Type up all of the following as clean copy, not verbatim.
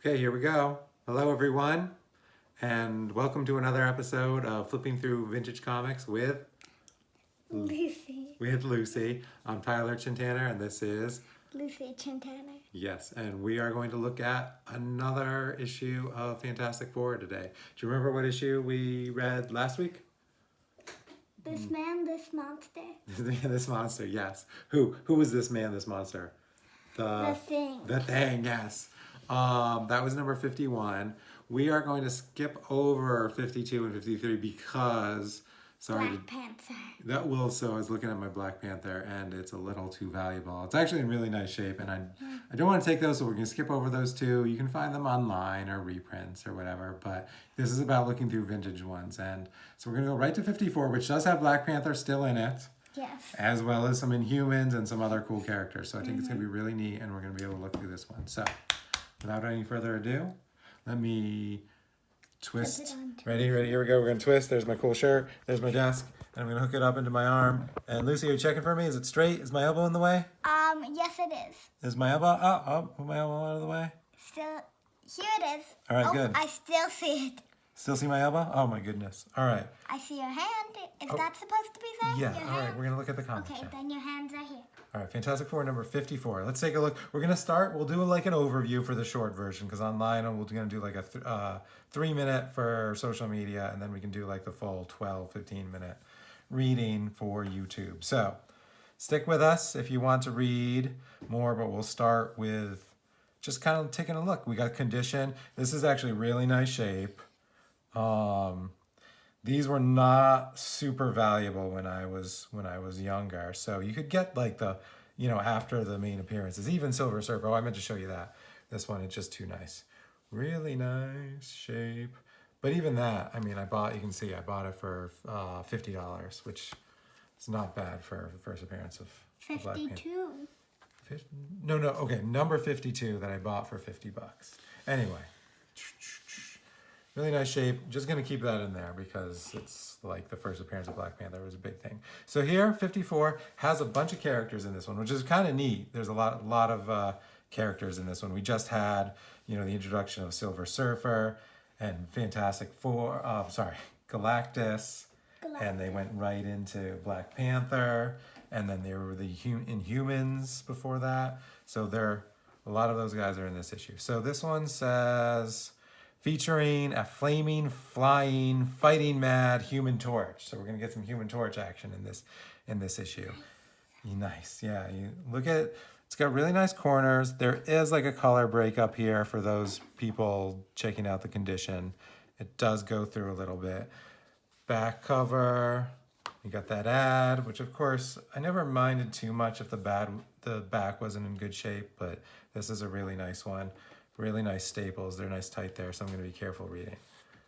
Okay, here we go. Hello, everyone, and welcome to another episode of Flipping Through Vintage Comics with Lucy. Lucy. I'm Tyler Chintana, and this is Lucy Chintana. yes, and we are going to look at another issue of Fantastic Four today. Do you remember what issue we read last week? This man, this monster. This monster, yes. Who was this man, this monster? The Thing. The Thing, yes. That was number 51. We are going to skip over 52 and 53 because, Black Panther. So I was looking at my Black Panther and it's a little too valuable. It's actually in really nice shape and I don't want to take those, so we're going to skip over those two. You can find them online or reprints or whatever, but this is about looking through vintage ones. And so we're going to go right to 54, which does have Black Panther still in it. Yes. As well as some Inhumans and some other cool characters. So I think it's going to be really neat and we're going to be able to look through this one. So without any further ado, let me twist. Ready? Here we go. We're going to twist. There's my cool shirt. There's my desk. And I'm going to hook it up into my arm. And Lucy, are you checking for me? Is it straight? Is my elbow in the way? Yes it is. Is my elbow? Oh, put my elbow out of the way. Still, here it is. All right, good. I still see it. Still see my elbow? Oh my goodness. All right. I see your hand. Is that supposed to be there? Yeah, Your all right. hand? We're going to look at the comic. Okay, then your hands are here. All right, Fantastic Four number 54. Let's take a look. We're going to start. We'll do like an overview for the short version because online we're going to do like a 3-minute for social media and then we can do like the full 12, 15-minute reading for YouTube. So stick with us if you want to read more, but we'll start with just kind of taking a look. We got condition. This is actually really nice shape. These were not super valuable when I was younger. So you could get like the, after the main appearances, even Silver Surfer. Oh, I meant to show you that. This one, it's just too nice. Really nice shape. But even that, you can see I bought it for $50, which is not bad for the first appearance of Black Panther. 52. No, okay, number 52 that I bought for $50. Anyway. Really nice shape. Just going to keep that in there because it's like the first appearance of Black Panther was a big thing. So here, 54 has a bunch of characters in this one, which is kind of neat. There's a lot of characters in this one. We just had, the introduction of Silver Surfer and Fantastic Four. Galactus. And they went right into Black Panther. And then there were the Inhumans before that. So a lot of those guys are in this issue. So this one says, featuring a flaming, flying, fighting mad Human Torch. So we're gonna get some Human Torch action in this issue. Nice, yeah. You look at it's got really nice corners. There is like a color break up here for those people checking out the condition. It does go through a little bit. Back cover. You got that ad, which of course I never minded too much if the back wasn't in good shape, but this is a really nice one. Really nice staples. They're nice tight there, so I'm going to be careful reading.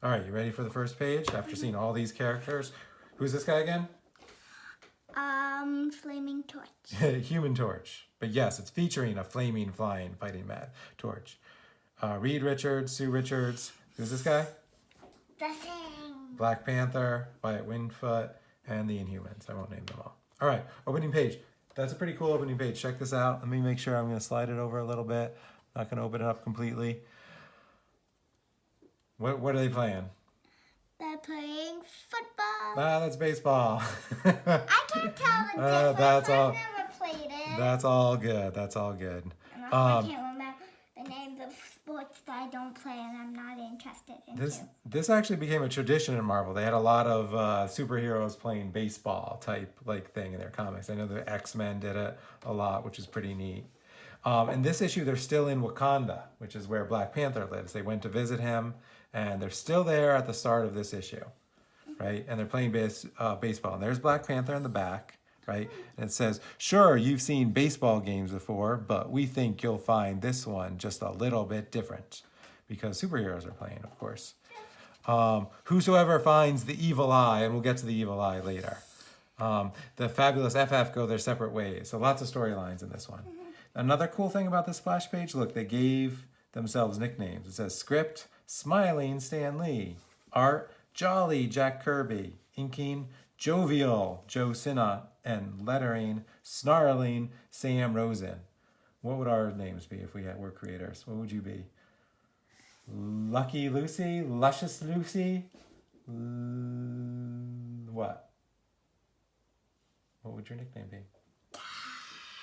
All right, you ready for the first page? After seeing all these characters, who's this guy again? Flaming Torch. Human Torch. But yes, it's featuring a flaming, flying, fighting mad Torch. Reed Richards, Sue Richards. Who's this guy? The Thing. Black Panther, Wyatt Wingfoot, and the Inhumans. I won't name them all. All right, opening page. That's a pretty cool opening page. Check this out. Let me make sure. I'm going to slide it over a little bit. Not going to open it up completely. What are they playing? They're playing football. That's baseball. I can't tell the difference. That's all. I've never played it. That's all good. That's all good. And also I can't remember the names of sports that I don't play and I'm not interested in. This actually became a tradition in Marvel. They had a lot of superheroes playing baseball type thing in their comics. I know the X-Men did it a lot, which is pretty neat. In this issue, they're still in Wakanda, which is where Black Panther lives. They went to visit him, and they're still there at the start of this issue, right? And they're playing baseball. And there's Black Panther in the back, right? And it says, sure, you've seen baseball games before, but we think you'll find this one just a little bit different because superheroes are playing, of course. Whosoever finds the evil eye, and we'll get to the evil eye later. The Fabulous FF go their separate ways. So lots of storylines in this one. Another cool thing about this splash page, look, they gave themselves nicknames. It says Script, Smiling Stan Lee. Art, Jolly Jack Kirby. Inking, Jovial Joe Sinnott. And lettering, Snarling Sam Rosen. What would our names be if we were creators? What would you be? Lucky Lucy, Luscious Lucy, what? What would your nickname be?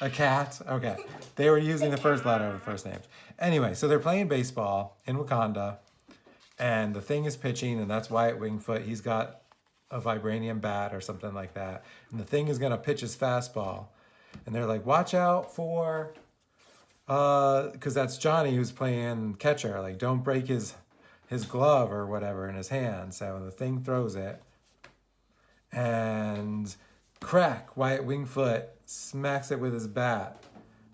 A cat? Okay. They were using the first letter of the first names. Anyway, so they're playing baseball in Wakanda, and the Thing is pitching, and that's Wyatt Wingfoot. He's got a vibranium bat or something like that. And the Thing is going to pitch his fastball. And they're like, watch out for, because that's Johnny who's playing catcher. Like, don't break his glove or whatever in his hand. So the Thing throws it. And crack, Wyatt Wingfoot smacks it with his bat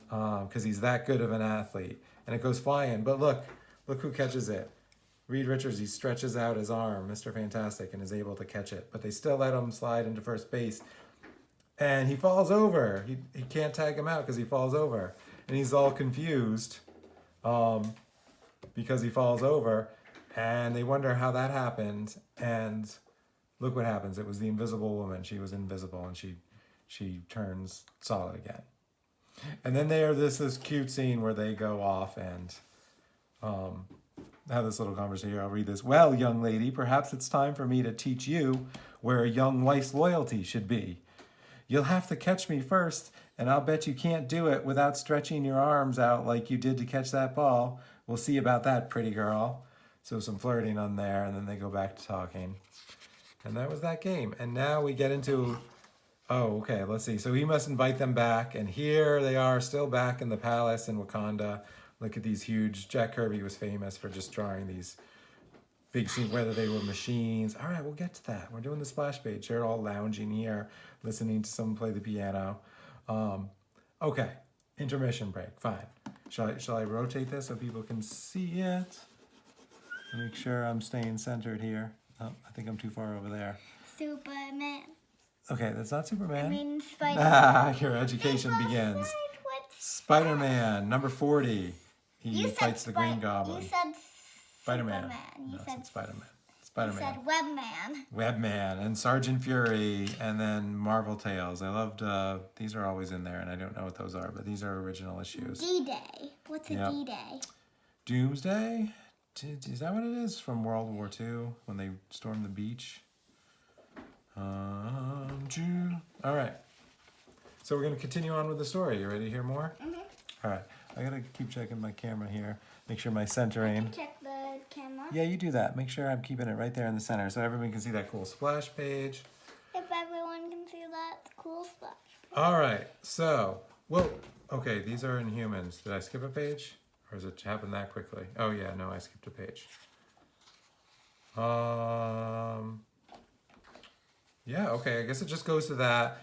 because he's that good of an athlete. And it goes flying. But look who catches it. Reed Richards, he stretches out his arm, Mr. Fantastic, and is able to catch it. But they still let him slide into first base. And he falls over. He can't tag him out because he falls over. And he's all confused because he falls over. And they wonder how that happened. And look what happens. It was the Invisible Woman. She was invisible, and she turns solid again. And then this cute scene where they go off and have this little conversation here. I'll read this. Well, young lady, perhaps it's time for me to teach you where a young wife's loyalty should be. You'll have to catch me first, and I'll bet you can't do it without stretching your arms out like you did to catch that ball. We'll see about that, pretty girl. So some flirting on there, and then they go back to talking. And that was that game. And now we get into, okay, let's see. So he must invite them back, and here they are still back in the palace in Wakanda. Look at these huge, Jack Kirby was famous for just drawing these big scenes, whether they were machines. All right, we'll get to that. We're doing the splash page. They're all lounging here, listening to someone play the piano. Okay, intermission break, fine. Shall I rotate this so people can see it? Make sure I'm staying centered here. Oh, I think I'm too far over there. Superman. Okay, that's not Superman. I mean Spider-Man. Your education begins. Spider-Man, number 40. He fights the Green Goblin. You said Spider-Man. Superman. No, I said Spider-Man. You Spider-Man. said Webman. Webman and Sergeant Fury, and then Marvel Tales. I loved, these are always in there, and I don't know what those are, but these are original issues. D-Day. What's a Yep. D-Day? Doomsday? Is that what it is? From World War II, when they stormed the beach? All right. So we're going to continue on with the story. You ready to hear more? Mm-hmm. All right. I got to keep checking my camera here. Make sure my centering. Check the camera. Yeah, you do that. Make sure I'm keeping it right there in the center so everyone can see that cool splash page. If everyone can see that cool splash. All right. So, okay, these are Inhumans. Did I skip a page? Or does it happen that quickly? Oh, yeah, no, I skipped a page. Yeah, okay, I guess it just goes to that.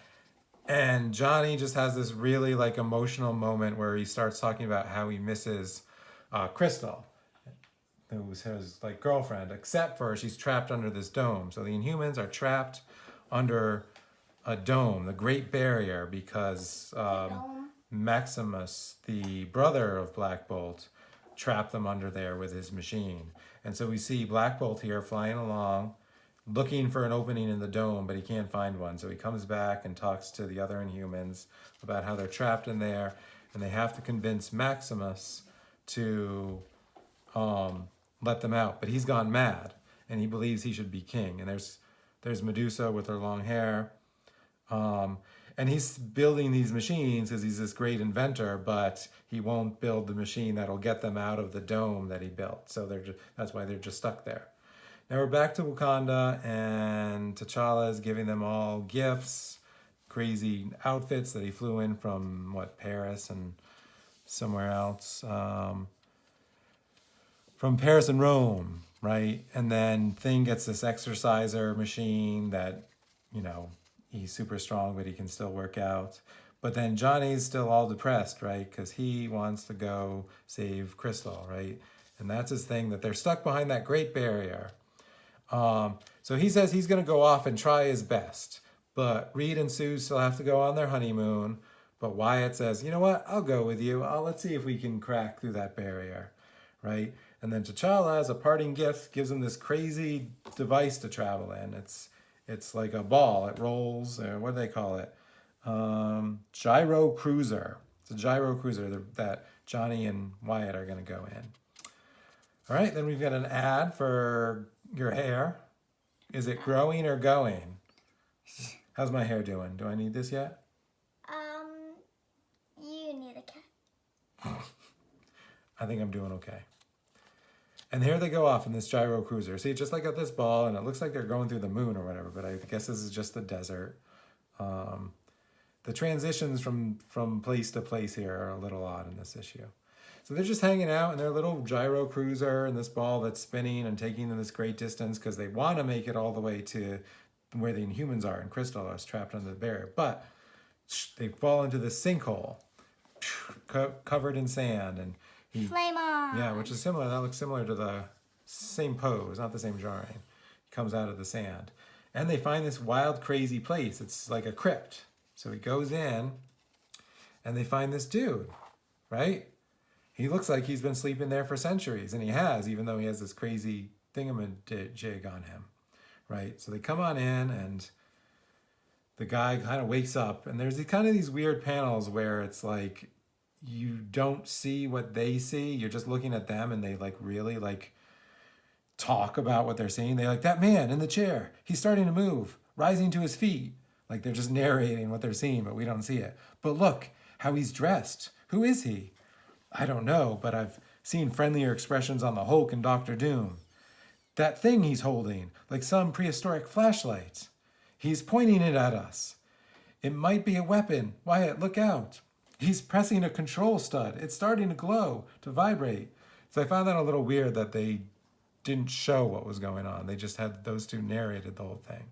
And Johnny just has this really emotional moment where he starts talking about how he misses Crystal, who's his girlfriend, except for she's trapped under this dome. So the Inhumans are trapped under a dome, the Great Barrier, because Maximus, the brother of Black Bolt, trapped them under there with his machine. And so we see Black Bolt here flying along, looking for an opening in the dome, but he can't find one. So he comes back and talks to the other Inhumans about how they're trapped in there, and they have to convince Maximus to let them out. But he's gone mad, and he believes he should be king. And there's Medusa with her long hair. And he's building these machines because he's this great inventor, but he won't build the machine that'll get them out of the dome that he built. So that's why they're just stuck there. Now we're back to Wakanda, and T'Challa is giving them all gifts, crazy outfits that he flew in from, Paris and somewhere else. From Paris and Rome, right? And then Thing gets this exerciser machine that, he's super strong, but he can still work out. But then Johnny's still all depressed, right? Because he wants to go save Crystal, right? And that's his thing, that they're stuck behind that Great Barrier. So he says he's going to go off and try his best. But Reed and Sue still have to go on their honeymoon. But Wyatt says, you know what? I'll go with you. Let's see if we can crack through that barrier, right? And then T'Challa, as a parting gift, gives him this crazy device to travel in. It's like a ball. It rolls, or what do they call it? Gyro Cruiser. It's a gyro cruiser that Johnny and Wyatt are going to go in. All right, then we've got an ad for your hair. Is it growing or going? How's my hair doing? Do I need this yet? You need a cat. I think I'm doing okay. And here they go off in this gyro cruiser. See, just like at this ball, and it looks like they're going through the moon or whatever, but I guess this is just the desert. The transitions from place to place here are a little odd in this issue. So they're just hanging out in their little gyro cruiser and this ball that's spinning and taking them this great distance because they want to make it all the way to where the Inhumans are, and Crystal is trapped under the barrier. But they fall into this sinkhole covered in sand, and Flame on. yeah, which is similar. That looks similar to the same pose, not the same jarring. He comes out of the sand. And they find this wild, crazy place. It's like a crypt. So he goes in, and they find this dude, right? He looks like he's been sleeping there for centuries, and he has, even though he has this crazy thingamajig on him, right? So they come on in, and the guy kind of wakes up, and there's these weird panels where it's like you don't see what they see. You're just looking at them, and they really talk about what they're seeing. They're like, that man in the chair, he's starting to move, rising to his feet. Like they're just narrating what they're seeing, but we don't see it. But look how he's dressed. Who is he? I don't know, but I've seen friendlier expressions on the Hulk and Doctor Doom. That thing he's holding, like some prehistoric flashlight. He's pointing it at us. It might be a weapon. Wyatt, look out. He's pressing a control stud. It's starting to glow, to vibrate. So I found that a little weird that they didn't show what was going on. They just had those two narrated the whole thing.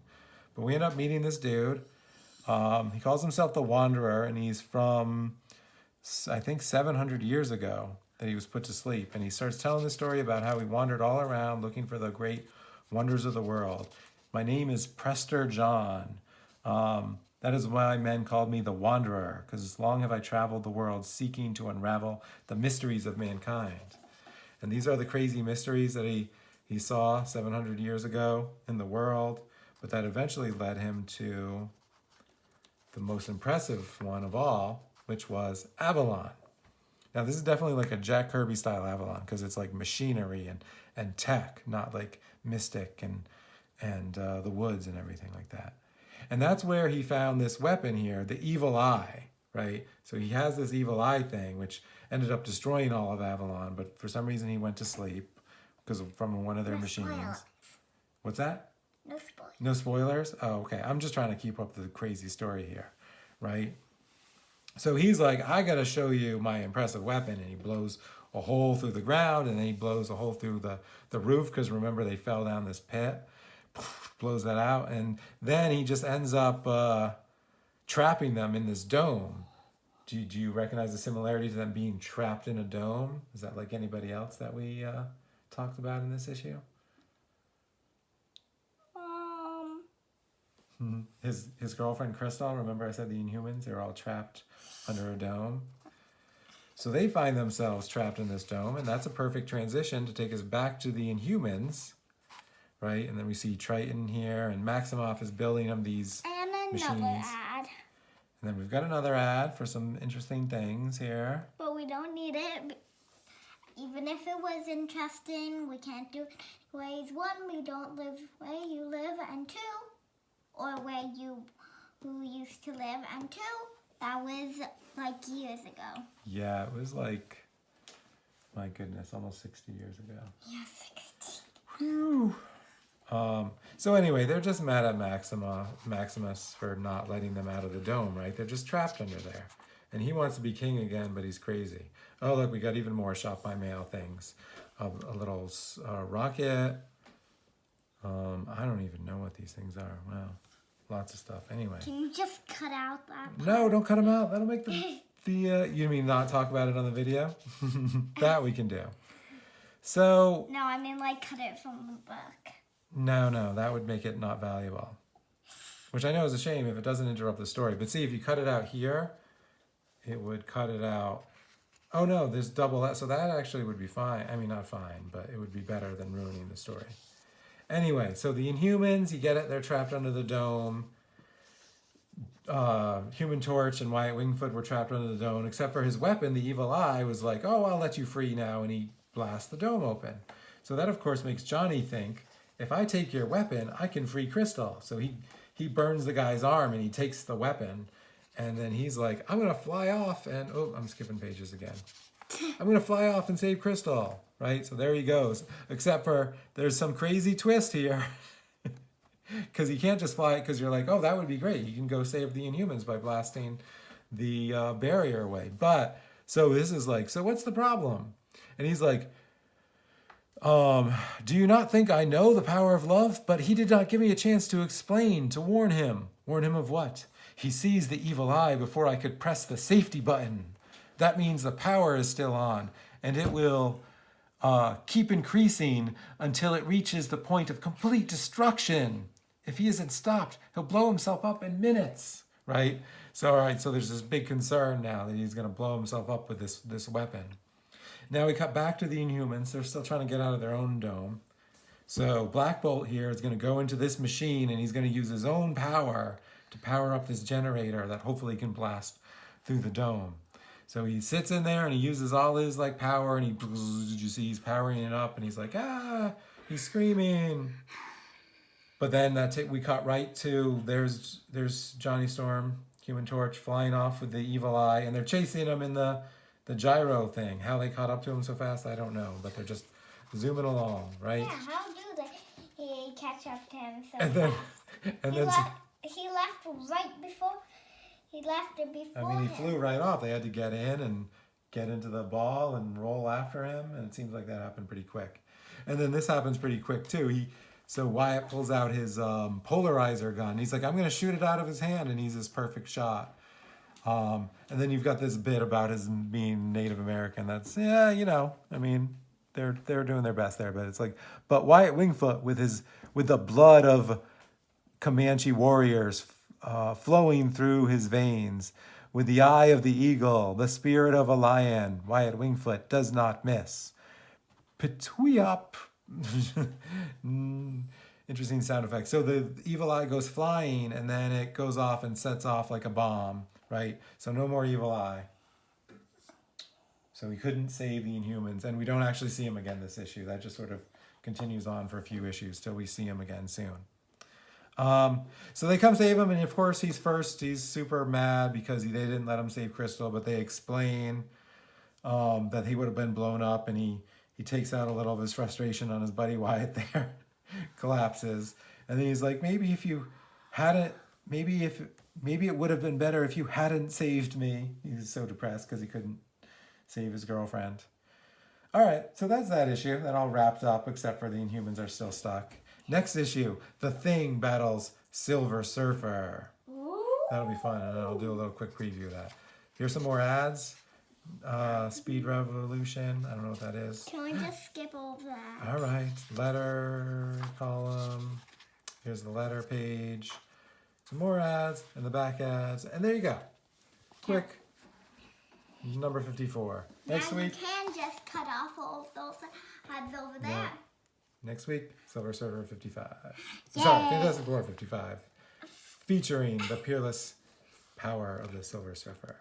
But we end up meeting this dude. He calls himself the Wanderer, and he's from, I think, 700 years ago that he was put to sleep. And he starts telling the story about how he wandered all around looking for the great wonders of the world. My name is Prester John. That is why men called me the Wanderer, because long have I traveled the world seeking to unravel the mysteries of mankind. And these are the crazy mysteries that he saw 700 years ago in the world, but that eventually led him to the most impressive one of all, which was Avalon. Now, this is definitely like a Jack Kirby style Avalon, because it's like machinery and tech, not like mystic and the woods and everything like that. And that's where he found this weapon here, the Evil Eye, right? So he has this Evil Eye thing, which ended up destroying all of Avalon, but for some reason he went to sleep from one of their machines. Spoilers. What's that? No spoilers. No spoilers? Oh, okay. I'm just trying to keep up the crazy story here, right? So he's like, I got to show you my impressive weapon. And he blows a hole through the ground, and then he blows a hole through the roof, because remember, they fell down this pit. Blows that out. And then he just ends up trapping them in this dome. Do you recognize the similarity to them being trapped in a dome? Is that like anybody else that we talked about in this issue? His girlfriend Crystal, remember I said the Inhumans, they're all trapped under a dome. So they find themselves trapped in this dome, and that's a perfect transition to take us back to the Inhumans, right? And then we see Triton here, and Maximoff is building them these And another machines. ad. And then we've got another ad for some interesting things here. But we don't need it. Even if it was interesting, we can't do it ways. One, we don't live where you live, and two, or where you who used to live, and two, that was like years ago. Yeah, it was like, my goodness, almost 60 years ago. Yeah, 60. Whew. So anyway, they're just mad at Maximus for not letting them out of the dome, right? They're just trapped under there. And he wants to be king again, but he's crazy. Oh, look, we got even more shop by mail things. A little rocket. I don't even know what these things are. Wow. Lots of stuff. Anyway. Can you just cut out that? No, don't cut them out. That'll make you mean not talk about it on the video? That we can do. So. No, I mean like cut it from the book. No, that would make it not valuable. Which I know is a shame if it doesn't interrupt the story. But see, if you cut it out here, it would cut it out. Oh no, there's double that. So that actually would be fine. I mean, not fine, but it would be better than ruining the story. Anyway, so the Inhumans, you get it, they're trapped under the dome. Human Torch and Wyatt Wingfoot were trapped under the dome, except for his weapon, the Evil Eye, was like, oh, I'll let you free now, and he blasts the dome open. So that, of course, makes Johnny think, if I take your weapon, I can free Crystal. So he burns the guy's arm and he takes the weapon. And then he's like, I'm going to fly off and, oh, I'm skipping pages again. I'm going to fly off and save Crystal, right? So there he goes. Except for there's some crazy twist here. Because he can't just fly, because you're like, oh, that would be great. You can go save the Inhumans by blasting the barrier away. But, so this is like, so what's the problem? And he's like, do you not think I know the power of love? But he did not give me a chance to explain, to warn him. Warn him of what? He sees the evil eye before I could press the safety button. That means the power is still on, and it will keep increasing until it reaches the point of complete destruction. If he isn't stopped, he'll blow himself up in minutes, right? So, all right, so there's this big concern now that he's going to blow himself up with this weapon. Now we cut back to the Inhumans. They're still trying to get out of their own dome. So Black Bolt here is going to go into this machine, and he's going to use his own power to power up this generator that hopefully can blast through the dome. So he sits in there and he uses all his like power, and you see he's powering it up, and he's like, he's screaming. But then we cut right to there's Johnny Storm, Human Torch, flying off with the evil eye, and they're chasing him in the gyro thing. How they caught up to him so fast, I don't know, but they're just zooming along, right? Yeah, how do they catch up to him so And then, fast? and He then left right before. He left it before. I mean, he flew right off. They had to get in and get into the ball and roll after him, and it seems like that happened pretty quick. And then this happens pretty quick too. So Wyatt pulls out his polarizer gun. He's like, I'm going to shoot it out of his hand, and he's this perfect shot. And then you've got this bit about his being Native American. That's, yeah, you know, I mean, they're doing their best there, but it's like, but Wyatt Wingfoot with the blood of Comanche warriors flowing through his veins, with the eye of the eagle, the spirit of a lion, Wyatt Wingfoot does not miss. Petweop. Interesting sound effect. So the evil eye goes flying, and then it goes off and sets off like a bomb, right? So no more evil eye. So we couldn't save the Inhumans, and we don't actually see him again this issue. That just sort of continues on for a few issues till we see him again soon. So they come save him, and of course he's first. He's super mad because they didn't let him save Crystal, but they explain that he would have been blown up, and he takes out a little of his frustration on his buddy Wyatt there, collapses, and then he's like, maybe it would have been better if you hadn't saved me. He's so depressed because he couldn't save his girlfriend. All right, so that's that issue. That all wrapped up, except for the Inhumans are still stuck. Next issue, The Thing battles Silver Surfer. Ooh. That'll be fun, and I'll do a little quick preview of that. Here's some more ads. Speed Revolution. I don't know what that is. Can we just skip over that? All right. Letter column. Here's the letter page. Some more ads and the back ads. And there you go. Quick. Number 54. Next now week. You can just cut off all those ads over there. Yeah. Next week, Silver Surfer 55. Yay. Sorry, Fantastic Four 55. Featuring the peerless power of the Silver Surfer.